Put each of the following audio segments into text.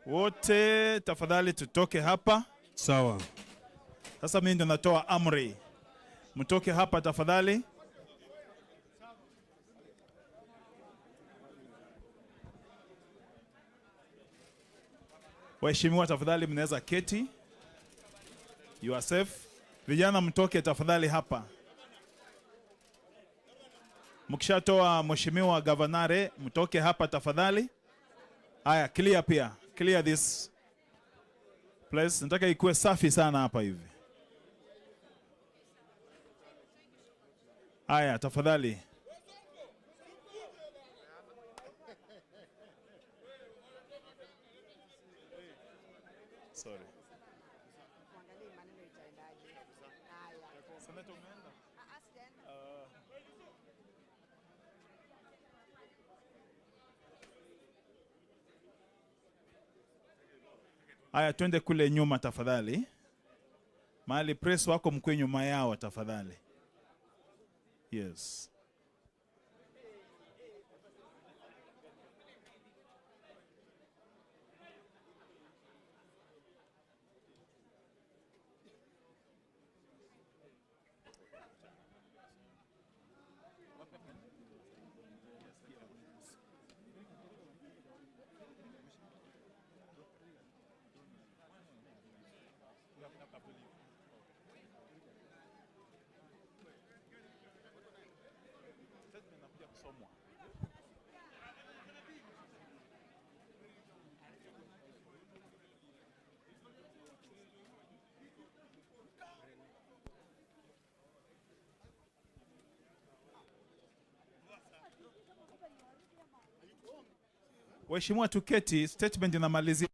Wote tafadhali tutoke hapa. Sawa. Sasa mimi ndo natoa amri. Mtoke hapa tafadhali. Waheshimiwa tafadhali mnaweza keti. You are safe. Vijana mtoke tafadhali hapa. Mkishatoa mheshimiwa gavanare, mtoke hapa tafadhali. Haya, clear pia. Clear this place. Nataka ikuwe safi sana hapa hivi. Haya, tafadhali. Sorry. Haya, twende kule nyuma tafadhali. Mahali press wako mkwe nyuma yao tafadhali. Yes. Waheshimiwa tuketi, statement inamalizia.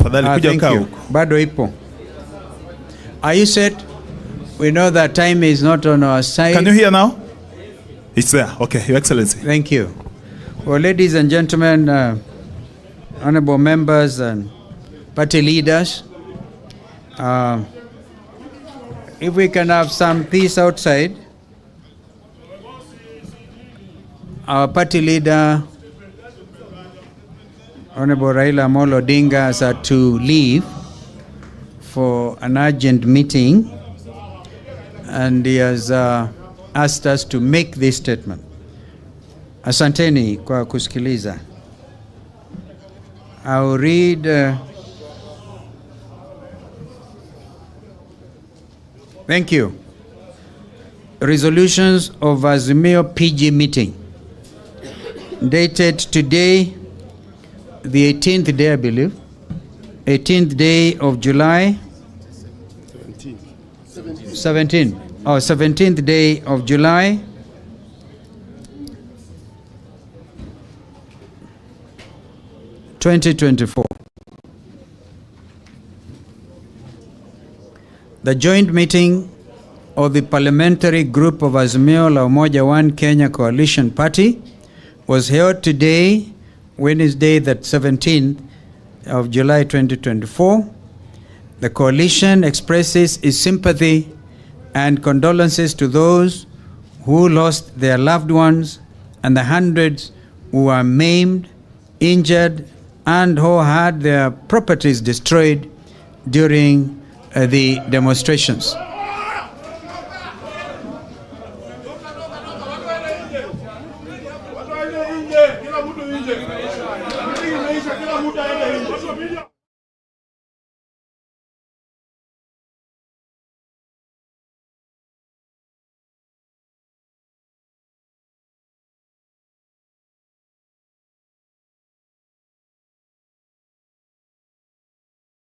Fadhali kuja kaa huko. Bado ipo. Are you set? We know that time is not on our side. Can you hear now? It's there. Okay, Your Excellency. Thank you. Well, ladies and gentlemen, honorable members and party leaders, if we can have some peace outside. Our party leader, Honorable Raila Odinga, has had to leave for an urgent meeting, and he has asked us to make this statement. Asanteni kwa kusikiliza. I'll read. Thank you. Resolutions of Azimio PG meeting. Dated today, the 18th day, I believe. 18th day of July. 17th. Oh, 17th day of July. (2024). The joint meeting of the parliamentary group of Azimio La Umoja One Kenya Coalition Party was held today, Wednesday, the 17th of July 2024. The coalition expresses its sympathy and condolences to those who lost their loved ones and the hundreds who were maimed, injured, and who had their properties destroyed during the demonstrations.